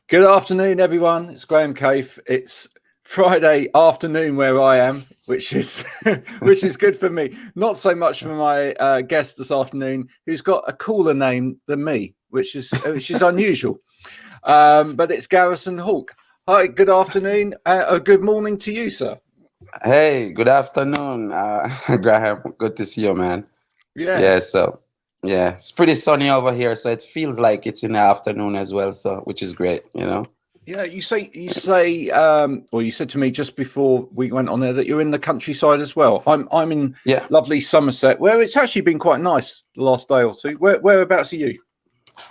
Good afternoon, everyone. It's Graham Coath. It's Friday afternoon where I am, which is which is good for me. Not so much for my guest this afternoon, who's got a cooler name than me, which is unusual. But it's Garrison Hawk. Hi, good afternoon. Good morning to you, sir. Hey, good afternoon, Graham. Good to see you, man. Yeah. Yeah, it's pretty sunny over here, so it feels like it's in the afternoon as well, so which is great. Yeah, or you said to me just before we went on there that you're in the countryside as well. I'm in Yeah. lovely Somerset, where it's actually been quite nice the last day or two. Whereabouts are you?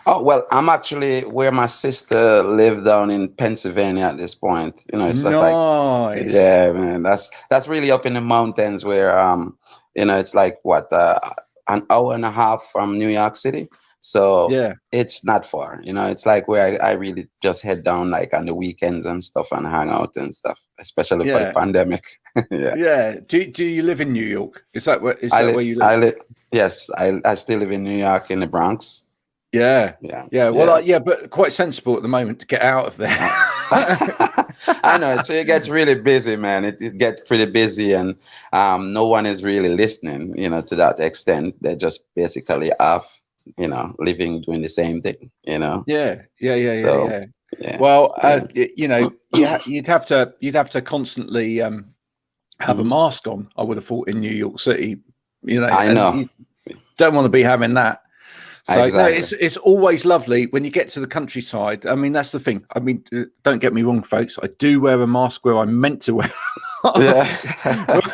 Oh, well, I'm actually where my sister lived down in Pennsylvania at this point. It's just like, Nice. yeah, man, that's really up in the mountains where it's like what an hour and a half from New York City. So Yeah, it's not far. It's like where I really just head down like on the weekends and stuff and hang out and stuff, especially for the yeah, pandemic. Yeah. yeah. Do you live in New York? Is I that live where you live? I live yes, I still live in New York in the Bronx. Yeah, Yeah. yeah. Well, Yeah. yeah, but quite sensible at the moment to get out of there. Uh, I know it gets really busy, man. It gets pretty busy, and no one is really listening, to that extent. They're just basically off, living, doing the same thing. Yeah, yeah, yeah, yeah, So, yeah. yeah, Well, yeah. you'd have to constantly have a Mhm. mask on. I would have thought in New York City, I and know. you don't want to be having that. So no, Exactly. it's always lovely when you get to the countryside. I mean, that's the thing. I mean, don't get me wrong, folks. I do wear a mask where I'm meant to wear a Yeah. mask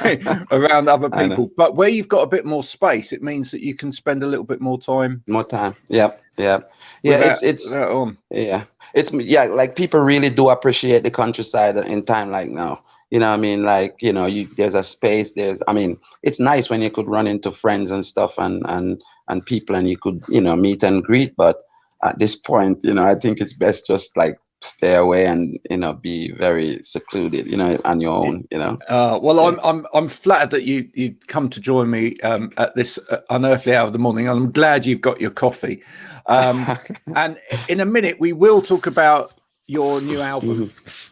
right, around other I know. people. But where you've got a bit more space, it means that you can spend a little bit more time More time. Yep. Yep. Yeah. without It's that on. Yeah, yeah, like people really do appreciate the countryside in time like now. What I mean? Like, there's a space, I mean, it's nice when you could run into friends and stuff and people and you could, meet and greet, but at this point, I think it's best just like stay away and, be very secluded, on your own. Well, Yeah. I'm flattered that you come to join me at this unearthly hour of the morning, and I'm glad you've got your coffee. And in a minute, we will talk about your new album, Mhm.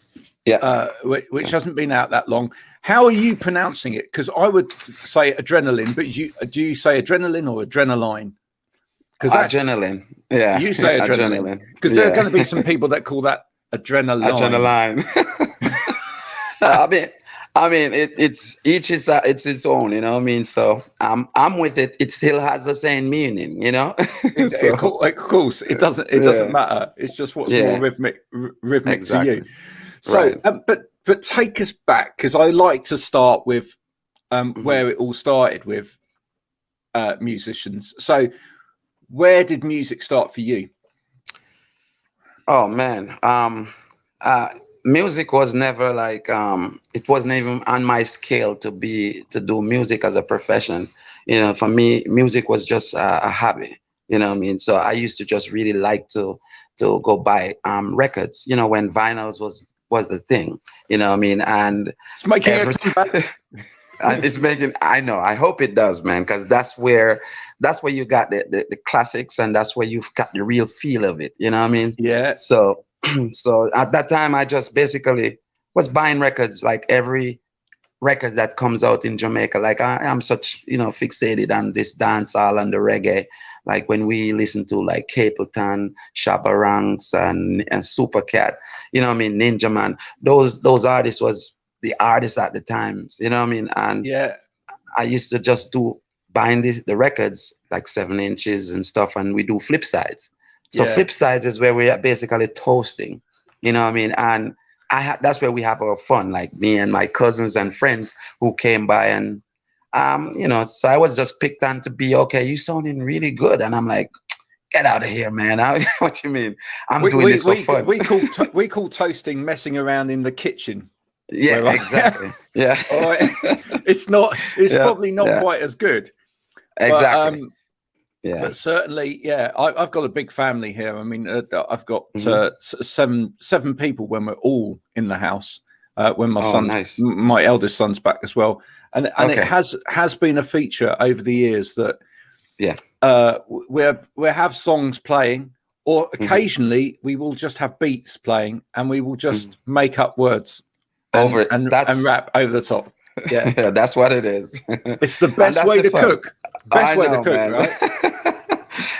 Yeah. which hasn't been out that long. How are you pronouncing it? Because I would say adrenaline, but do you say adrenaline or adrenaline? Because that's Adrenaline. Yeah. you say adrenaline. Adrenaline. Because there are Yeah. going to be some people that call that adrenaline. Adrenaline. I mean, it's each is it's its own, you know what I mean? So I'm with it. It still has the same meaning. So Of course, it doesn't yeah, matter. It's just what's more yeah, rhythmic to you. exactly. So, Right. but take us back, because I like to start with Hmm. where it all started with musicians. So, where did music start for you? Oh man. Uh, Music was never like it wasn't even on my scale to do music as a profession. For me, music was just a hobby. You know what I mean? So I used to just really like to go buy records. When vinyls was the thing. You know what I mean? And It's making a every comeback. time. And it's making, I know, I hope it does, man, because that's where you got the classics, and that's where you've got the real feel of it. You know what I mean? Yeah, So so at that time I just basically was buying records, like every record that comes out in Jamaica. Like I am such, fixated on this dancehall and the reggae. Like when we listen to like Capleton, Shabba Ranks, and Super Cat, what I mean, Ninja Man. Those artists was the artists at the times, you know what I mean? And yeah, I used to just do buying the records like 7 inches and stuff, and we do flip sides. So yeah. flip sides is where we are basically toasting, you know what I mean? And that's where we have our fun, like me and my cousins and friends who came by, and so I was just picked on to be, okay, you sounding really good, and I'm like, get out of here, man. What you mean? I'm We doing we this for we fun. we call toasting messing around in the kitchen. Yeah, Where I exactly. Yeah. all right, it's not. It's Yeah, probably not yeah, quite as good, but exactly. Yeah. certainly, yeah. I've got a big family here. I mean, I've got Hmm. seven people when we're all in the house. When Oh, nice. my eldest son's back as well, and it Okay. has been a feature over the years that Yeah. we have songs playing, or occasionally we will just have beats playing and we will just make up words and rap over the top. Yeah, yeah, that's what it is. It's the best way to cook. Best way to cook, man. Right?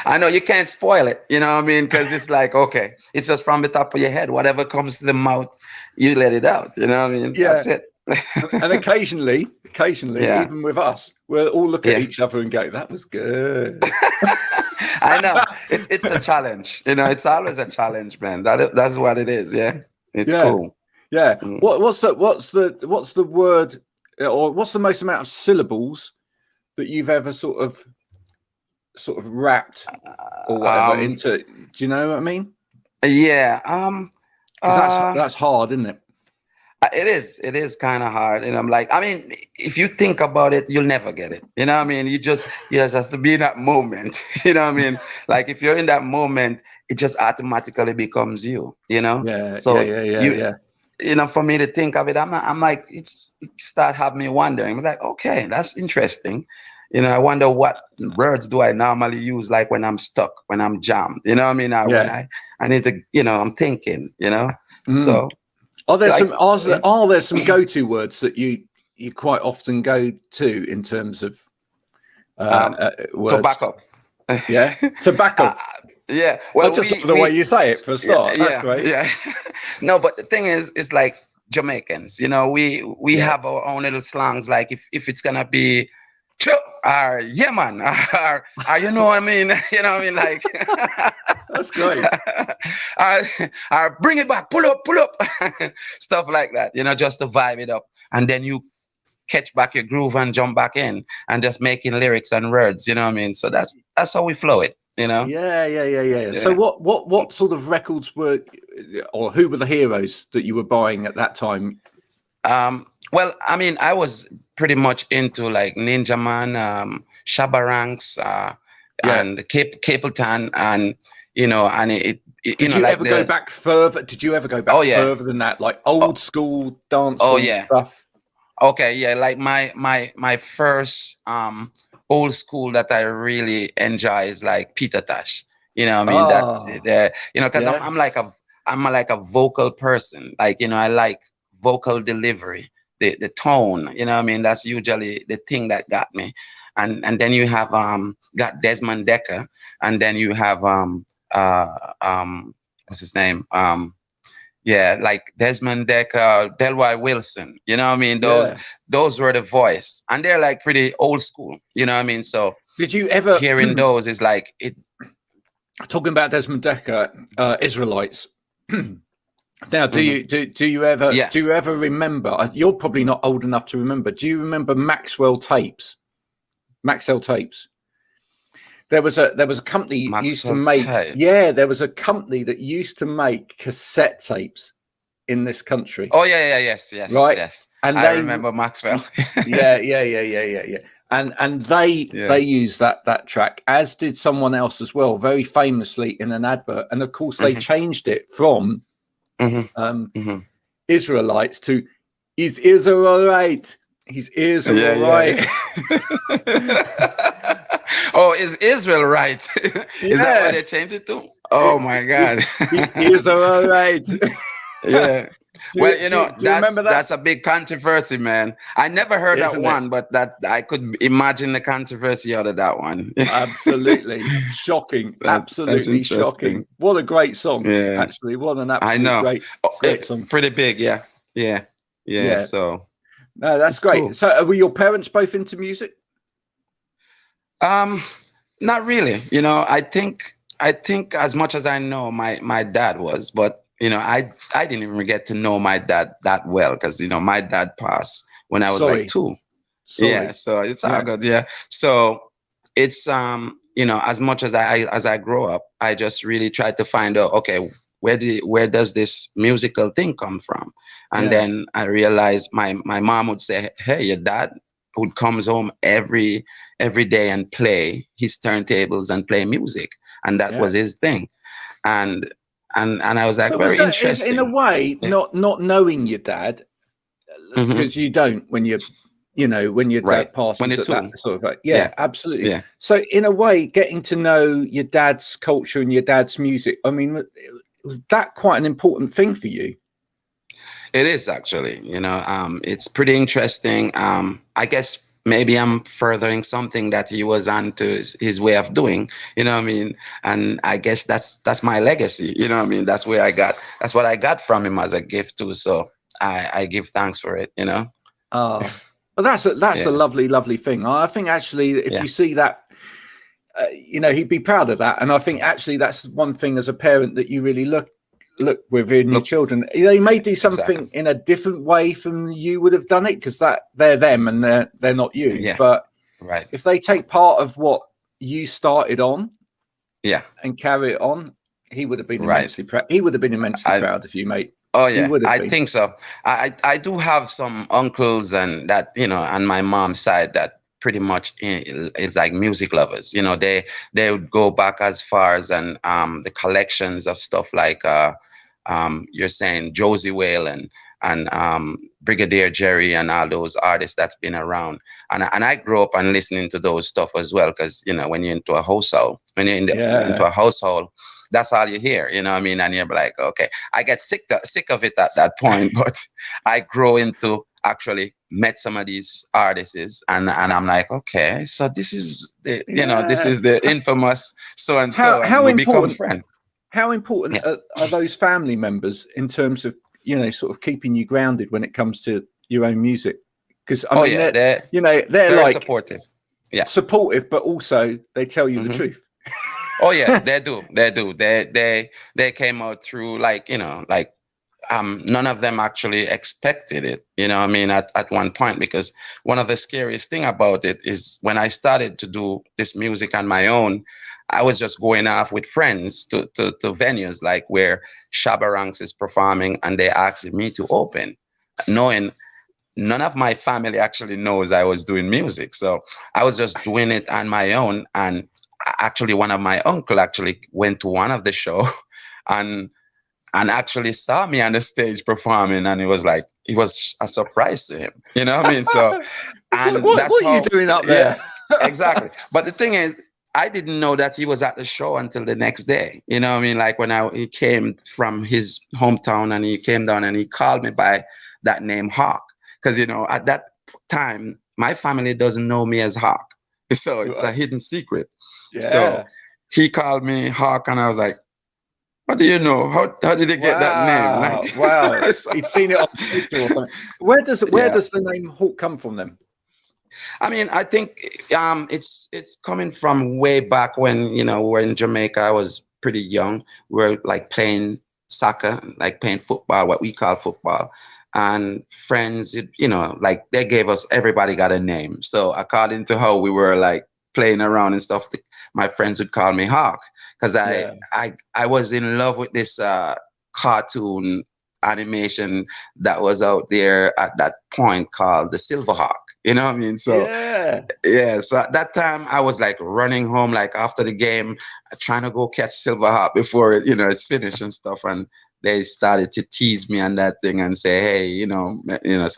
I know you can't spoil it, you know what I mean? Because it's like, okay, it's just from the top of your head. Whatever comes to the mouth, you let it out. You know what I mean? Yeah. That's it. And occasionally, Yeah. even with us, we'll all look at each other and go, "That was good." I know. It's a challenge. You know, it's always a challenge, man. That's what it is. Yeah. It's cool. Yeah. What's the word, or what's the most amount of syllables that you've ever sort of wrapped or whatever into? Do you know what I mean? Yeah. 'Cause that's hard, isn't it? It is kind of hard. And I'm like, I mean, if you think about it, you'll never get it. You know what I mean? You just have to be in that moment. You know what I mean? Like if you're in that moment, it just automatically becomes you, you know? Yeah. So yeah. You know, for me to think of it, I'm like, it start having me wondering. I'm like, okay, that's interesting. You know, I wonder what words do I normally use, like when I'm stuck, when I'm jammed. You know what I mean? When I need to, you know, I'm thinking, you know? So are there some go-to words that you quite often go to in terms of words? To back up. Yeah, to back up. Yeah, well, just the way you say it for a start. That's great. Yeah. No, but the thing is, it's like Jamaicans. You know, we have our own little slangs. Like if it's gonna be, or yeah, man, or you know what I mean. You know what I mean, like. That's great. Bring it back, pull up, stuff like that. You know, just to vibe it up, and then you catch back your groove and jump back in, and just making lyrics and words. You know what I mean? So that's how we flow it. You know? Yeah. So what sort of records were, or who were the heroes that you were buying at that time? Well, I mean, I was pretty much into like Ninja Man, Shabba Ranks, and Capleton, and you know, and it Did you ever go back further? Did you ever go back further than that, like old school dance stuff? Okay, yeah, like my first old school that I really enjoy is like Peter Tosh. You know what I mean? That you know, because I'm like a vocal person. Like, you know, I like vocal delivery, the tone. You know what I mean? That's usually the thing that got me. And then you have got Desmond Decker, and then you have what's his name? Like Desmond Decker, Delroy Wilson. You know what I mean? Those were the voice, and they're like pretty old school. You know what I mean? So did you ever hearing those is like it. Talking about Desmond Decker, Israelites. Now, do you ever remember? You're probably not old enough to remember. Do you remember Maxell tapes? There was a company used to make. Yeah, there was a company that used to make cassette tapes in this country. Oh yes, right. Yes, and I remember Maxell. yeah. And they used that track, as did someone else as well, very famously in an advert. And of course, they changed it from Israelites to "His ears are all right." His ears are all right. Oh, is Israel right? Is that what they changed it to? Oh my God. His ears are all right. Yeah. Well, you know, that's a big controversy, man. I never heard that one, but that I could imagine the controversy out of that one. Absolutely shocking. Absolutely shocking. What a great song. Yeah. Actually, what an absolute great song. Pretty big, yeah. So no, that's great. Cool. So were your parents both into music? Not really. You know, I think as much as I know, my dad was, but you know, I didn't even get to know my dad that well, because you know, my dad passed when I was like 2. Yeah, so it's all good. Yeah, so it's you know, as much as I grow up, I just really tried to find out, okay, where does this musical thing come from? And then I realized my mom would say, hey, your dad would comes home every day and play his turntables and play music, and that was his thing. And I was like, so very interesting. In a way, not knowing your dad, because you don't when you're you know, when your Right. dad passes When you're at two. that sort of yeah, Yeah. absolutely. Yeah. So in a way, getting to know your dad's culture and your dad's music, I mean, was that quite an important thing for you? It is actually, it's pretty interesting. I guess maybe I'm furthering something that he was on to his way of doing, you know what I mean? And I guess that's my legacy, you know what I mean? That's what I got from him as a gift too. So I give thanks for it, you know? Oh, well, that's a Yeah. lovely, lovely thing. I think actually, if Yeah. you see that, you know, he'd be proud of that. And I think actually that's one thing as a parent that you really look within your Look, children. They may do exactly. something in a different way from you would have done it because that they're them and they're not you. Yeah. But Right. if they take part of what you started on, Yeah. and carry it on, he would have been Right. immensely proud. He would have been immensely proud of you, mate. Oh He yeah, would have I been. think so. I do have some uncles and that, on my mom's side that pretty much it's like music lovers. They would go back as far as the collections of stuff like you're saying Josie Whale and Brigadier Jerry and all those artists that's been around. And I grew up and listening to those stuff as well because when you're into a household, into a household, that's all you hear, you know what I mean? And you're like, okay, I get sick of it at that point, but I grow into actually met some of these artists and I'm like, okay, so this is this is the infamous so and so, and we become friends. How important are those family members in terms of, sort of keeping you grounded when it comes to your own music? Because I mean, they're very like supportive. Yeah. Supportive, but also they tell you the truth. Oh yeah, they do. They came out through none of them actually expected it, I mean, at one point, because one of the scariest thing about it is when I started to do this music on my own, I was just going off with friends to venues like where Shabba Ranks is performing and they asked me to open, knowing none of my family actually knows I was doing music. So I was just doing it on my own. And actually one of my uncle actually went to one of the show and actually saw me on the stage performing, and it was a surprise to him, you know what I mean? So and what are you doing up there? Yeah, exactly. But the thing is, I didn't know that he was at the show until the next day, you know what I mean? Like when he came from his hometown and he came down and he called me by that name Hawk, because at that time my family doesn't know me as Hawk, so it's a hidden secret. Yeah. So he called me Hawk, and I was like, "What do you know? How did he get that name?" Like, wow, he'd seen it on the or something. Where does the name Hawk come from then? I mean, I think it's coming from way back when we were in Jamaica. I was pretty young. We were like playing soccer, like playing football, what we call football. And friends, like they gave us, everybody got a name. So according to how we were like playing around and stuff, my friends would call me Hawk because I was in love with this cartoon animation that was out there at that point called the Silverhawk. You know what I mean? So yeah. So at that time I was like running home, like after the game, trying to go catch Silverhawk before it's finished and stuff. And they started to tease me on that thing and say, hey, so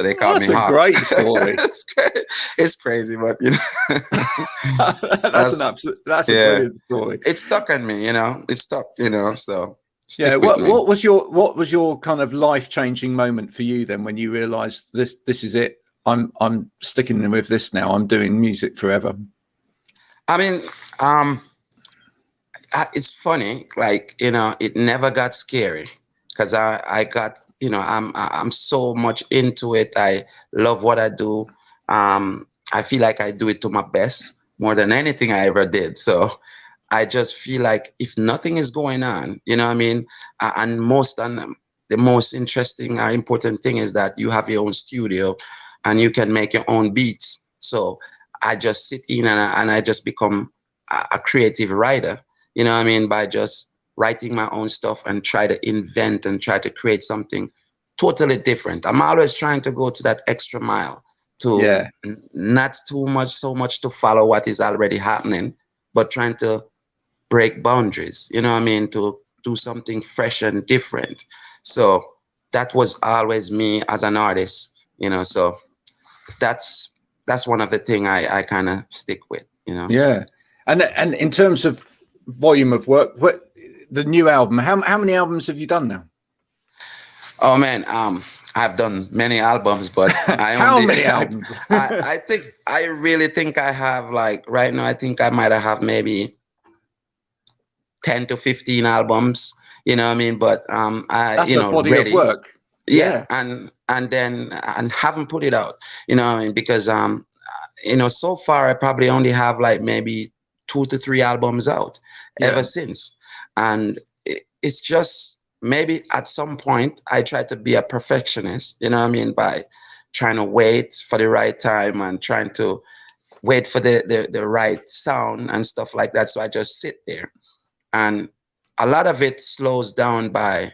they called me Hawk. That's a great story. It's crazy, but that's a brilliant story. It stuck on me, it stuck, so yeah. What was your kind of life-changing moment for you then when you realized this is it? I'm sticking with this now. I'm doing music forever. I mean, it's funny, like, it never got scary because I got, I'm so much into it. I love what I do. I feel like I do it to my best more than anything I ever did. So I just feel like if nothing is going on, you know what I mean? And the most interesting or important thing is that you have your own studio and you can make your own beats. So I just sit in and I just become a creative writer, you know what I mean? By just writing my own stuff and try to invent and try to create something totally different. I'm always trying to go to that extra mile to not so much to follow what is already happening, but trying to break boundaries, you know what I mean? To do something fresh and different. So that was always me as an artist, so that's that's one of the thing I kind of stick with, you know. Yeah, and in terms of volume of work, what the new album? How many albums have you done now? Oh man, I've done many albums, but How many albums? I really think I have, like, right now, I think I might have maybe 10 to 15 albums, you know what I mean? But that's a body of work. Yeah, and haven't put it out, you know what I mean? Because you know, so far I probably only have like maybe 2 to 3 albums out ever since. And it's just, maybe at some point I try to be a perfectionist, you know what I mean, by trying to wait for the right time and trying to wait for the right sound and stuff like that. So I just sit there, and a lot of it slows down by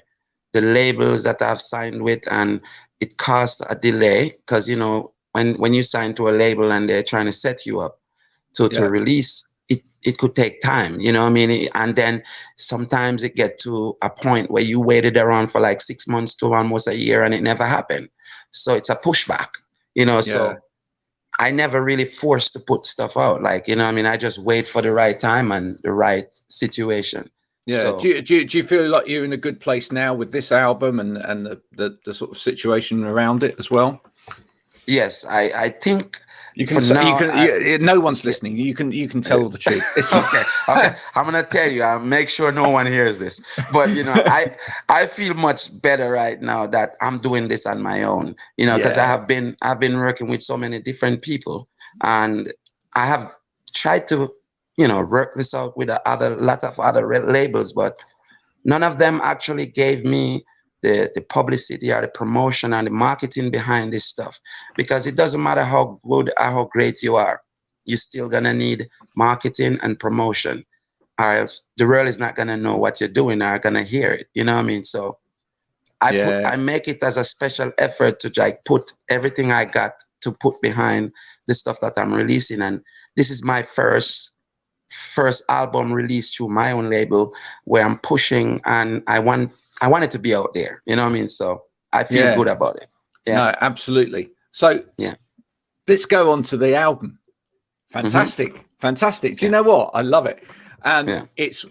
the labels that I've signed with, and it caused a delay because, you know, when you sign to a label and they're trying to set you up to release, it could take time, you know what I mean? And then sometimes it get to a point where you waited around for like 6 months to almost a year and it never happened. So it's a pushback, you know. So I never really forced to put stuff out, like, you know what I mean? I just wait for the right time and the right situation. Yeah. So, do you feel like you're in a good place now with this album and the sort of situation around it as well? Yes, I think you can. No one's listening. You can tell the truth. It's okay. I'm gonna tell you. I'll make sure no one hears this. But you know, I feel much better right now that I'm doing this on my own. You know, because I've been working with so many different people, and I have tried to, you know, work this out with a lot of other labels, but none of them actually gave me the publicity or the promotion and the marketing behind this stuff. Because it doesn't matter how good or how great you are, you're still gonna need marketing and promotion, or else the world is not gonna know what you're doing or gonna hear it. You know what I mean? So I make it as a special effort to like put everything I got to put behind the stuff that I'm releasing. And this is my first album released through my own label, where I'm pushing, and I want it to be out there. You know what I mean? So I feel good about it. Yeah. No, absolutely. So let's go on to the album. Fantastic. Fantastic. Do you know what? I love it. And it's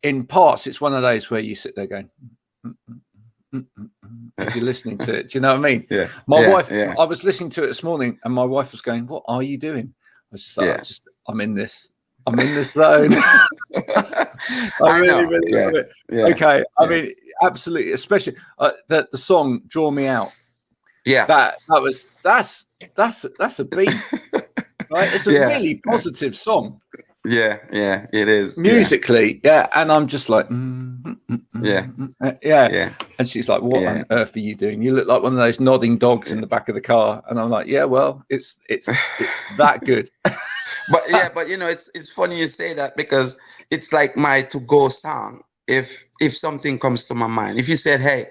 in parts, it's one of those where you sit there going, if you're listening to it. Do you know what I mean? Yeah. My wife, I was listening to it this morning, and my wife was going, "What are you doing?" I was just like, I'm in this zone. I really love it. Yeah. Okay. I mean, absolutely, especially the song "Draw Me Out." Yeah. That's a beat. Right? It's a really positive song. Yeah, it is. Musically, and I'm just like, yeah. And she's like, "What on earth are you doing? You look like one of those nodding dogs in the back of the car." And I'm like, "Yeah, well, it's that good." But you know, it's funny you say that, because it's like my to-go song. If something comes to my mind, if you said, "Hey,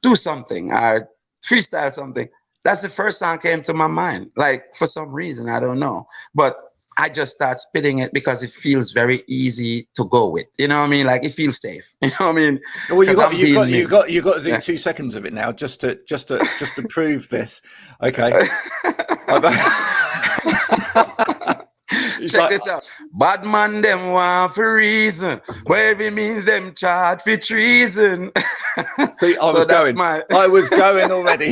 do something," or freestyle something, that's the first song came to my mind. Like, for some reason, I don't know, but I just start spitting it because it feels very easy to go with. You know what I mean? Like, it feels safe. You know what I mean? Well, you got to do 2 seconds of it now, just to prove this. Okay. Check this out. Bad man them want for reason. Whatever means them charge for treason. See, I was going already.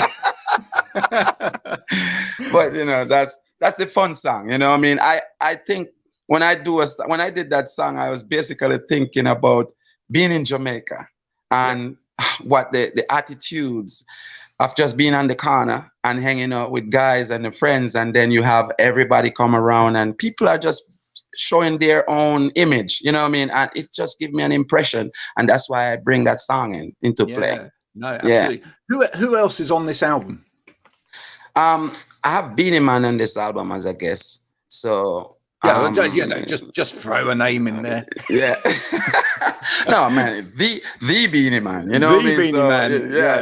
But you know, that's the fun song. You know what I mean? I think when I did that song, I was basically thinking about being in Jamaica and what the attitudes of just being on the corner and hanging out with guys and the friends, and then you have everybody come around and people are just showing their own image, you know what I mean? And it just gives me an impression, and that's why I bring that song into play. No, absolutely. Who else is on this album? I have Beanie Man on this album as a guest, so you know, just throw a name in there. Yeah. No, man, the Beanie Man, you know what I mean? Beanie Man. Yeah.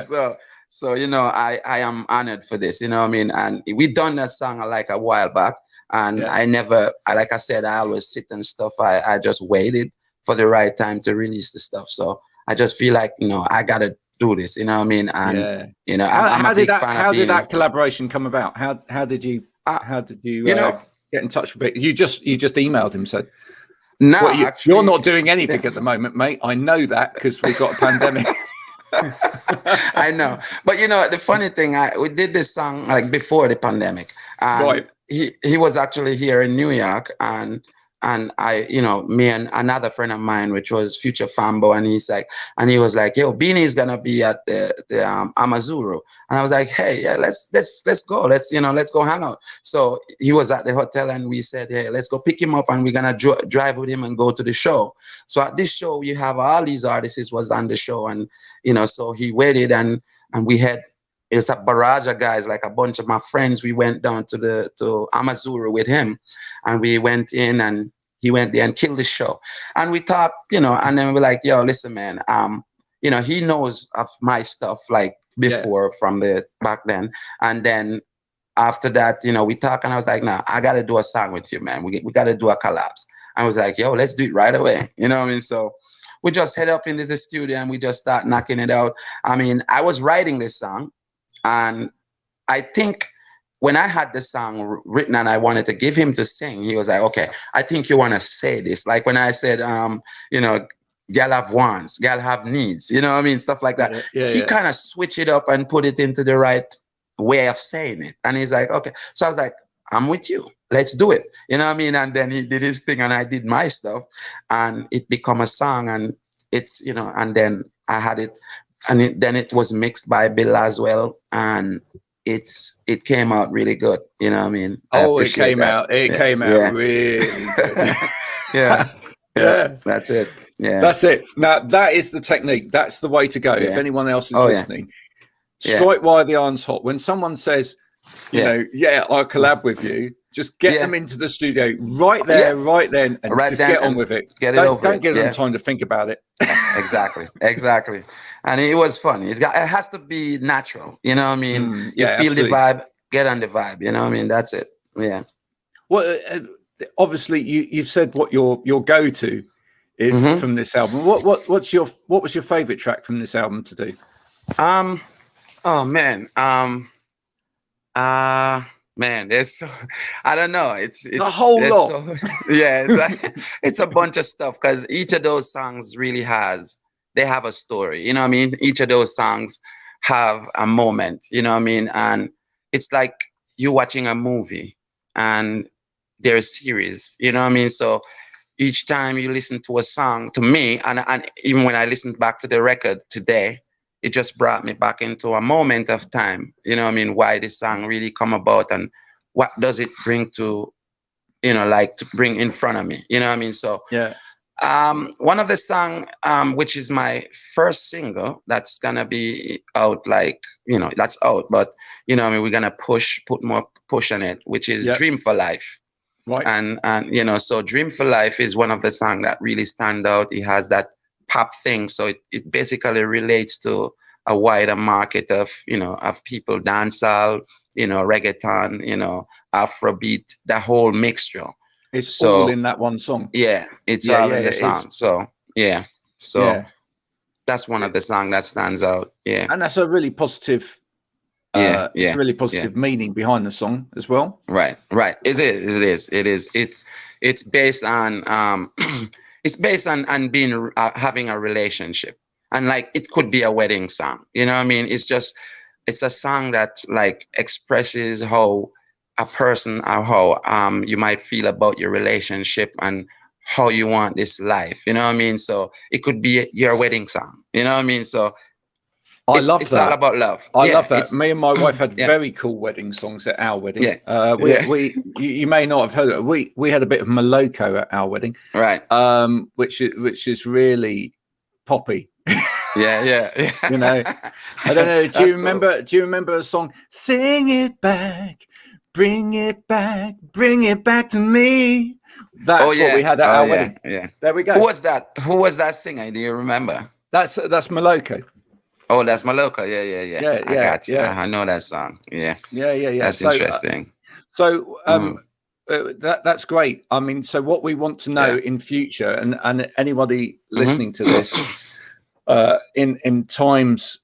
So you know, I am honored for this, you know what I mean? And we done that song like a while back, and I never, like I said, I always sit and stuff. I just waited for the right time to release the stuff. So I just feel like, you know, I gotta do this, you know what I mean? And you know, I'm a big fan of Beanie. How did that collaboration come about? How did you How did you, know, get in touch with it? You just emailed him, said. No, Well, actually, you're not doing anything at the moment, mate. I know that because we've got a pandemic. I know, but you know, the funny thing, we did this song like before the pandemic, and Right. he was actually here in New York, and I, you know, me and another friend of mine, which was Future Fambo, and he was like, yo, Beanie's gonna be at the Amazuru, and I was like, hey, yeah, let's go, let's go hang out. So he was at the hotel, and we said, hey, let's go pick him up, and we're gonna drive with him and go to the show. So at this show, you have all these artists was on the show, and you know, so he waited, and we had. It's a barrage of guys, like a bunch of my friends. We went down to Amazuru with him, and we went in, and he went there and killed the show. And we talked, you know, and then we're like, yo, listen, man, you know, he knows of my stuff like before from the back then. And then after that, you know, we talk, and I was like, nah, I got to do a song with you, man. We got to do a collapse. I was like, yo, let's do it right away. You know what I mean? So we just head up into the studio and we just start knocking it out. I mean, I was writing this song, and I think when I had the song written and I wanted to give him to sing, he was like, okay, I think you want to say this. Like when I said, you know, gal have wants, gal have needs, you know what I mean? Stuff like that. He kind of switched it up and put it into the right way of saying it. And he's like, okay. So I was like, I'm with you. Let's do it. You know what I mean? And then he did his thing and I did my stuff, and it became a song, and it's, you know, and then I had it, and then it was mixed by Bill as well, and it came out really good. You know what I mean? It came out really good. Yeah, that's it. Yeah, that's it. Now that is the technique. That's the way to go. If anyone else is listening, strike while the iron's hot. When someone says, you know, I'll collab with you, just get them into the studio right there, right then, and just get on with it. Don't give them time to think about it. Exactly. And it was fun. It has to be natural. You know what I mean? You feel the vibe, get on the vibe. You know what I mean? That's it. Yeah. Well, obviously, you've said what your go-to is from this album. What was your favorite track from this album to do? Oh man. Man, there's so, I don't know. It's a whole lot. So, it's a bunch of stuff, because each of those songs really they have a story. You know what I mean? Each of those songs have a moment. You know what I mean? And it's like you watching a movie, and they're a series. You know what I mean? So each time you listen to a song, to me, and even when I listened back to the record today, it just brought me back into a moment of time. You know what I mean? Why this song really come about, and what does it bring to, you know, like to bring in front of me. You know what I mean? So one of the song, which is my first single, that's gonna be out, like, you know, that's out, but you know what I mean, we're gonna put more push on it, which is Dream for Life. Right. And you know, so Dream for Life is one of the songs that really stand out. It has that pop thing, so it basically relates to a wider market of, you know, of people, dancehall, you know, reggaeton, you know, Afrobeat, the whole mixture. It's all in that one song. Yeah, it's all in the song. So that's one of the songs that stands out. Yeah, and that's a really positive. It's a really positive meaning behind the song as well. Right. It is. It's based on it's based on being having a relationship, and like it could be a wedding song. You know what I mean? It's a song that like expresses how a person, or how you might feel about your relationship and how you want this life. You know what I mean? So it could be your wedding song. You know what I mean? So I love that. It's all about love. I love that. Me and my wife had very cool wedding songs at our wedding. You may not have heard it. We had a bit of Moloko at our wedding, right? Which is really poppy. Yeah. You know, I don't know. Do you remember a song? Sing it back, bring it back to me. That's what we had at our wedding. Yeah. There we go. Who was that singer? Do you remember? That's Moloko. Oh, that's Moloko. Yeah. I got you. Yeah. I know that song. Yeah. That's interesting. That's great. I mean, so what we want to know in future, and anybody listening to this, in times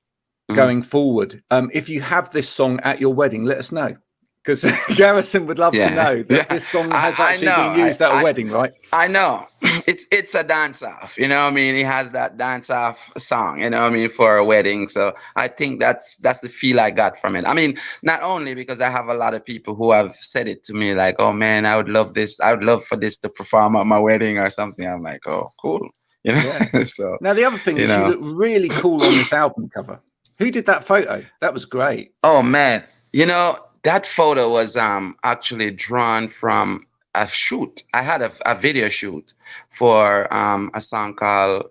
going forward, if you have this song at your wedding, let us know. because Garrison would love to Yeah. know that Yeah. this song has I actually know. been used at a wedding, right? I know. It's a dance off, you know what I mean? He has that dance off song, you know what I mean, for a wedding. So I think that's the feel I got from it. I mean, not only because I have a lot of people who have said it to me, like, oh man, I would love this. I would love for this to perform at my wedding or something. I'm like, oh, cool. You know? Yeah. So Now the other thing you is you know. look really cool on this album cover. Who did that photo? That was great. Oh man, you know, that photo was actually drawn from a shoot. I had a video shoot for a song called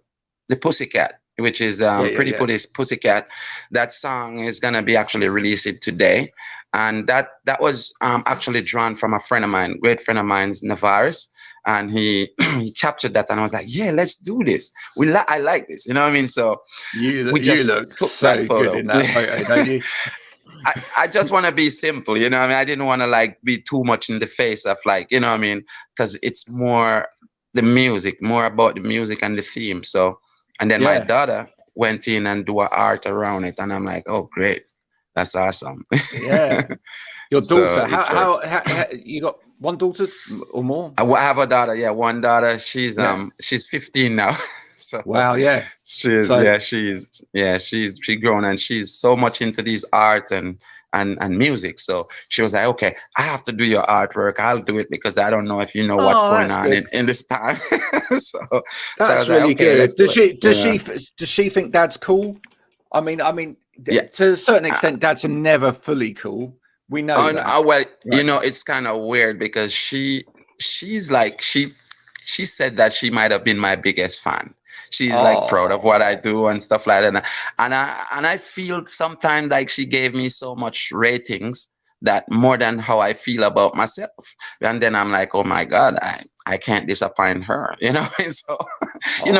The Pussycat, which is Pretty Yeah. Pussycat. That song is gonna be actually released today. And that was actually drawn from a friend of mine, great friend of mine's, Navaris. And he he captured that, and I was like, yeah, let's do this. I like this, you know what I mean? So You we just look took so that photo. good in that photo, don't you? I just want to be simple, you know what I mean? I didn't want to like be too much in the face of like, you know what I mean? Because it's more the music, more about the music and the theme. So, and then my daughter went in and do art around it. And I'm like, oh, great. That's awesome. Yeah. Your daughter, So how you got one daughter or more? I have a daughter. Yeah, one daughter. She's 15 now. So wow, yeah. She's she's grown, and she's so much into these art and music. So she was like, okay, I have to do your artwork. I'll do it because I don't know if you know what's going on in this time. so that's so really like, okay, good. Does she think Dad's cool? I mean, to a certain extent, Dads are never fully cool. We know that. Well, right. You know, it's kind of weird because she's like she said that she might have been my biggest fan. She's like proud of what I do and stuff like that. And I feel sometimes like she gave me so much ratings that more than how I feel about myself. And then I'm like, oh my God, I can't disappoint her, you know? So, you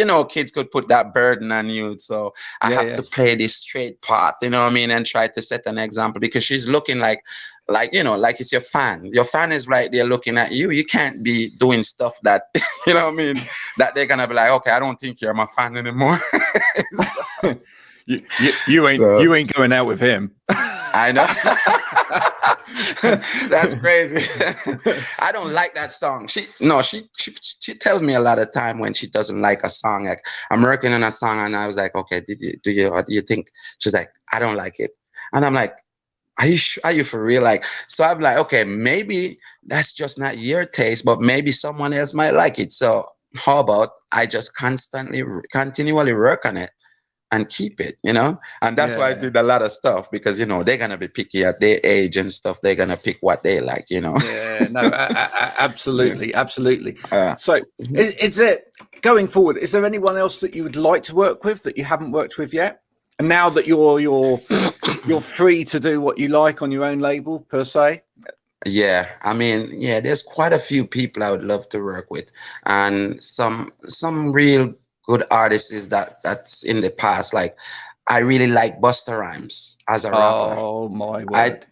know, kids could put that burden on you. So I have to play this straight path, you know what I mean? And try to set an example because she's looking like, you know, like it's your fan. Your fan is right there looking at you. You can't be doing stuff that, you know what I mean, that they're going to be like, okay, I don't think you're my fan anymore. So, you ain't going out with him. I know. That's crazy. I don't like that song. She tells me a lot of time when she doesn't like a song. Like I'm working on a song and I was like, okay, do you think? She's like, I don't like it. And I'm like, are you for real? Like, so I'm like, okay, maybe that's just not your taste, but maybe someone else might like it. So how about I just continually work on it and keep it, you know? And that's why I did a lot of stuff because, you know, they're going to be picky at their age and stuff. They're going to pick what they like, you know? Yeah, no, absolutely. So is it going forward? Is there anyone else that you would like to work with that you haven't worked with yet? And now that you're free to do what you like on your own label per se? Yeah, I mean, there's quite a few people I would love to work with, and some real good artists that's in the past. Like, I really like Busta Rhymes as a rapper. Oh my word!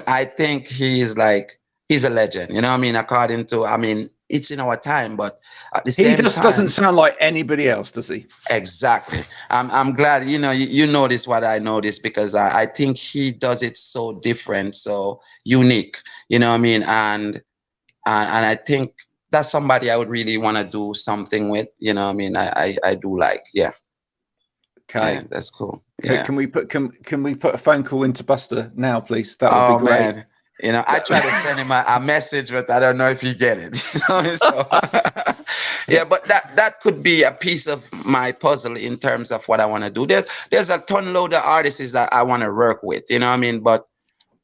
I think he's a legend. You know what I mean? According to, I mean, it's in our time, but at the same time, he doesn't sound like anybody else, does he? Exactly. I'm glad, you know, you notice what I noticed because I think he does it so different, so unique, you know what I mean? And I think that's somebody I would really want to do something with, you know what I mean? I do like, Okay. Yeah, that's cool. Yeah. Can we put a phone call into Buster now, please? That would be great. Man. You know, I try to send him a message, but I don't know if he get it. You know? So, yeah, but that could be a piece of my puzzle in terms of what I want to do. There's a ton load of artists that I want to work with, you know what I mean? But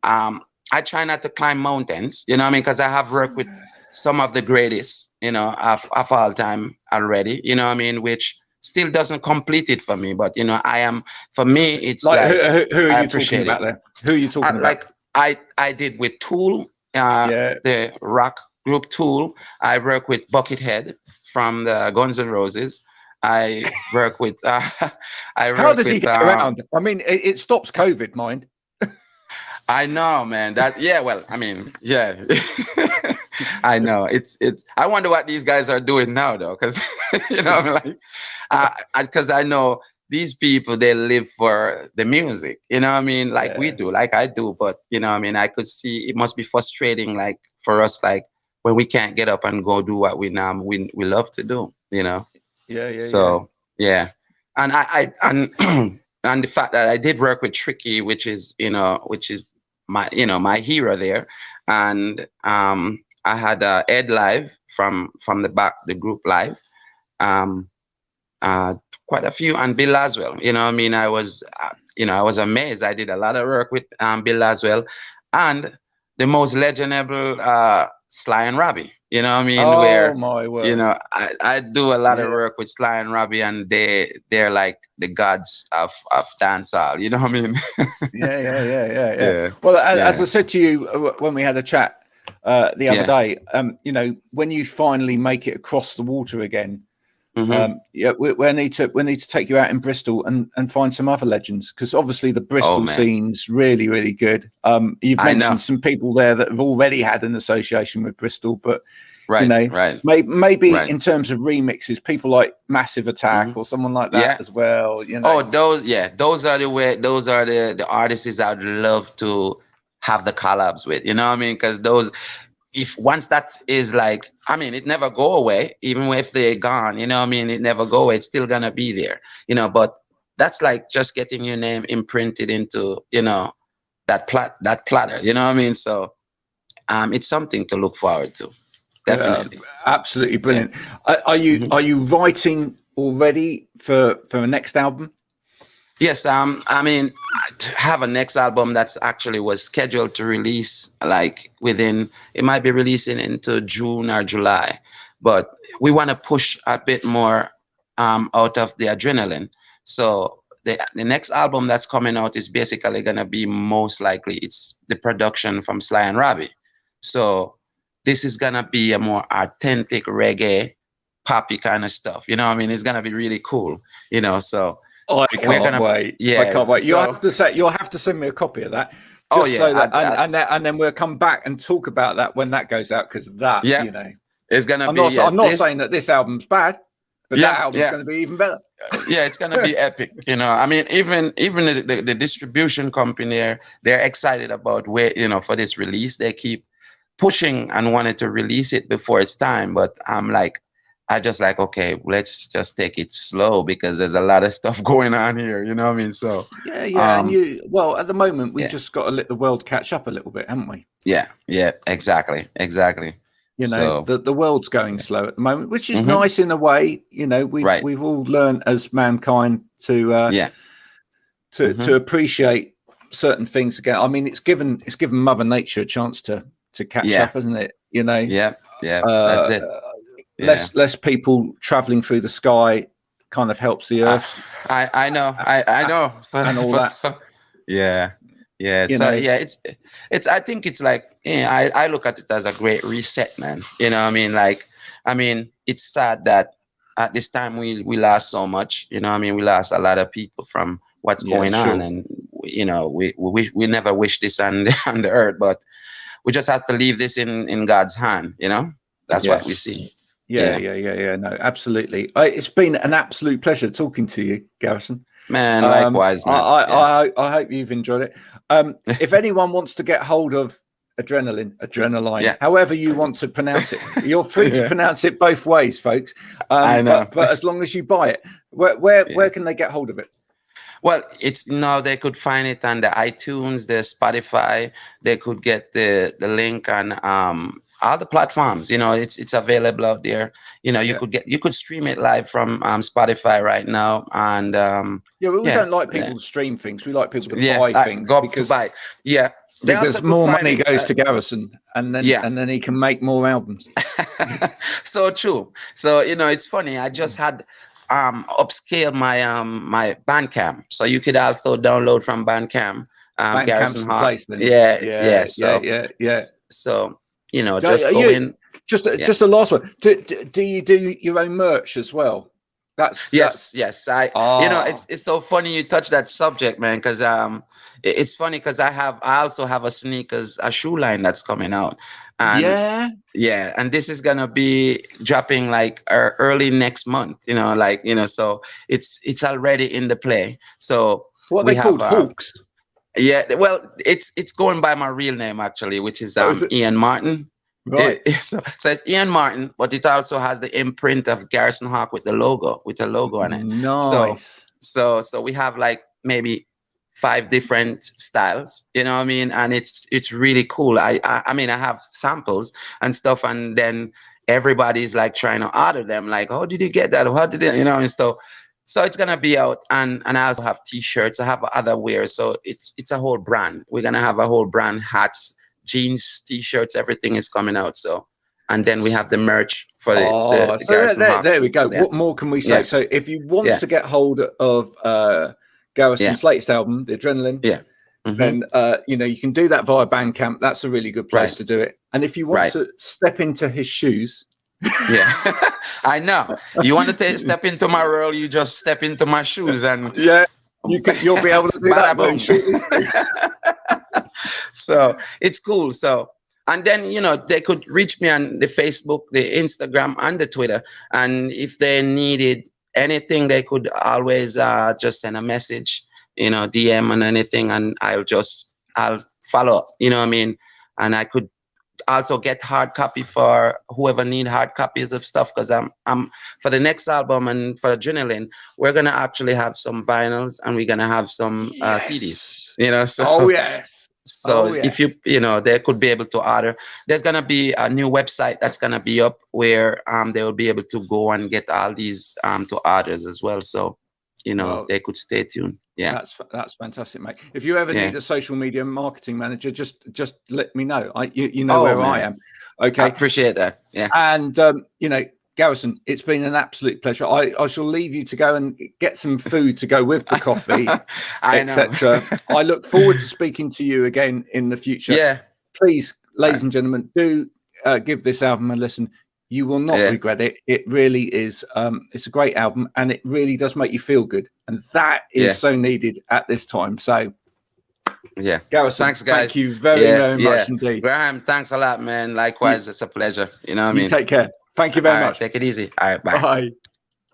I try not to climb mountains, you know what I mean? Because I have worked with some of the greatest, you know, of all time already, you know what I mean? Which still doesn't complete it for me, but you know, for me, it's like who are you talking about there? Who are you talking about? Like I did with Tool, the rock group Tool. I work with Buckethead from the Guns N' Roses. I work with. How does he get around? I mean, it stops COVID, mind. I know, man. Well, I mean, I know. It's. I wonder what these guys are doing now, though, because you know, like, because I know these people, they live for the music, you know what I mean? Like we do, like I do, but you know what I mean? I could see it must be frustrating, like for us, like when we can't get up and go do what we love to do, you know? So yeah. And I and and the fact that I did work with Tricky, which is my my hero there, and I had Ed live from the group live, um, quite a few, and Bill as well. You know, what I mean, I was amazed. I did a lot of work with Bill as well, and the most legendable Sly and Robbie. You know, what I mean, Oh where my word! I do a lot of work with Sly and Robbie, and they're like the gods of dancehall. You know what I mean? Yeah. Well, as I said to you when we had a chat the other day, when you finally make it across the water again, we need to take you out in Bristol and find some other legends, because obviously the Bristol scene's really, really good. You've mentioned some people there that have already had an association with Bristol, but maybe in terms of remixes, people like Massive Attack or someone like that as well. Those are the artists I'd love to have the collabs with. You know what I mean? Because if once that is like, I mean, it never go away, even if they're gone, you know what I mean? It never go away. It's still gonna be there, but that's like just getting your name imprinted into, that platter, you know what I mean? So it's something to look forward to. Definitely. Absolutely brilliant. Are you writing already for a next album? Yes, I mean, to have a next album that's actually was scheduled to release like it might be releasing into June or July, but we want to push a bit more out of the adrenaline. So the next album that's coming out is basically going to be, most likely, it's the production from Sly and Robbie. So this is going to be a more authentic reggae, poppy kind of stuff. You know what I mean? It's going to be really cool, so. I can't wait. Yeah, I can't wait. You'll have to send me a copy of that. And then we'll come back and talk about that when that goes out, because that, it's gonna I'm not saying that this album's bad, but that album's going to be even better. Yeah, it's going to be epic. I mean, even the distribution company, they're excited about where, for this release. They keep pushing and wanted to release it before it's time, but I just like, okay, let's just take it slow, because there's a lot of stuff going on here. You know what I mean? So and at the moment we just got to let the world catch up a little bit, haven't we? Yeah, exactly. The world's going slow at the moment, which is nice in a way. We've all learned as mankind to appreciate certain things again. I mean, it's given Mother Nature a chance to catch up, hasn't it? That's it. Less people traveling through the sky kind of helps the earth. I know. And all that. It's I think it's like, I look at it as a great reset, man. You know what I mean? Like, it's sad that at this time we lost so much. You know what I mean? We lost a lot of people from what's going on, and we never wish this on the earth, but we just have to leave this in God's hand. That's what we see. No, absolutely. It's been an absolute pleasure talking to you, Garrison. Man, likewise, man. I hope you've enjoyed it. If anyone wants to get hold of Adrenaline, however you want to pronounce it, you're free to pronounce it both ways, folks. I know. But as long as you buy it, where can they get hold of it? Well, they could find it on the iTunes, the Spotify. They could get the link on all the platforms. It's available out there. You could stream it live from Spotify right now. And we don't like people to stream things. We like people to buy things. Because more money goes to Garrison, and then he can make more albums. So true. So it's funny. I just had upscale my Bandcamp, so you could also download from Bandcamp. Garrison Hawk. So just go in. Just the last one. Do you do your own merch as well? Yes. It's so funny you touch that subject, man, because it's funny because I also have a shoe line that's coming out, And yeah. yeah, and this is gonna be dropping like early next month, so it's already in the play. So What are we they have called? Hawks. yeah, well, it's going by my real name actually, which is Oh, is it? Ian Martin. Right. So it's Ian Martin, but it also has the imprint of Garrison Hawk with the logo on it. Nice. So we have like maybe 5 different styles, you know what I mean? And it's really cool. I mean, I have samples and stuff, and then everybody's like trying to order them, like, how did you get that? How did it, and stuff. So it's gonna be out, and I also have T-shirts. I have other wear, so it's a whole brand. We're gonna have a whole brand: hats, jeans, T-shirts, everything is coming out. So, and then we have the merch for the So Garrison Hawk. there we go. Yeah. What more can we say? Yeah. So if you want Yeah. to get hold of Garrison's latest album, The Adrenaline, Yeah. then you can do that via Bandcamp. That's a really good place to do it. And if you want to step into his shoes, yeah, I know. You want to step into my world, you just step into my shoes, and you'll be able to do that very shortly. So it's cool. So, and then they could reach me on the Facebook, the Instagram, and the Twitter. And if they needed anything, they could always just send a message, DM and anything, and I'll follow up. You know what I mean? And I could also get hard copy for whoever need hard copies of stuff, because I'm for the next album and for Adrenaline, we're gonna actually have some vinyls and we're gonna have some CDs. So if they could be able to order. There's gonna be a new website that's gonna be up where they will be able to go and get all these to orders as well. So they could stay tuned. Yeah, that's fantastic, mate. If you ever need a social media marketing manager, just let me know. You know where I am. Okay, I appreciate that. Yeah, and Garrison, it's been an absolute pleasure. I shall leave you to go and get some food to go with the coffee, etc. I look forward to speaking to you again in the future. Yeah, please, ladies and gentlemen, do give this album a listen. You will not regret it. It really is. It's a great album, and it really does make you feel good, and that is so needed at this time. So, Garrison, thanks, guys. Thank you very much indeed. Graham, thanks a lot, man. Likewise, it's a pleasure. You know what I mean? You take care. Thank you very much. Take it easy. All right, bye. Bye.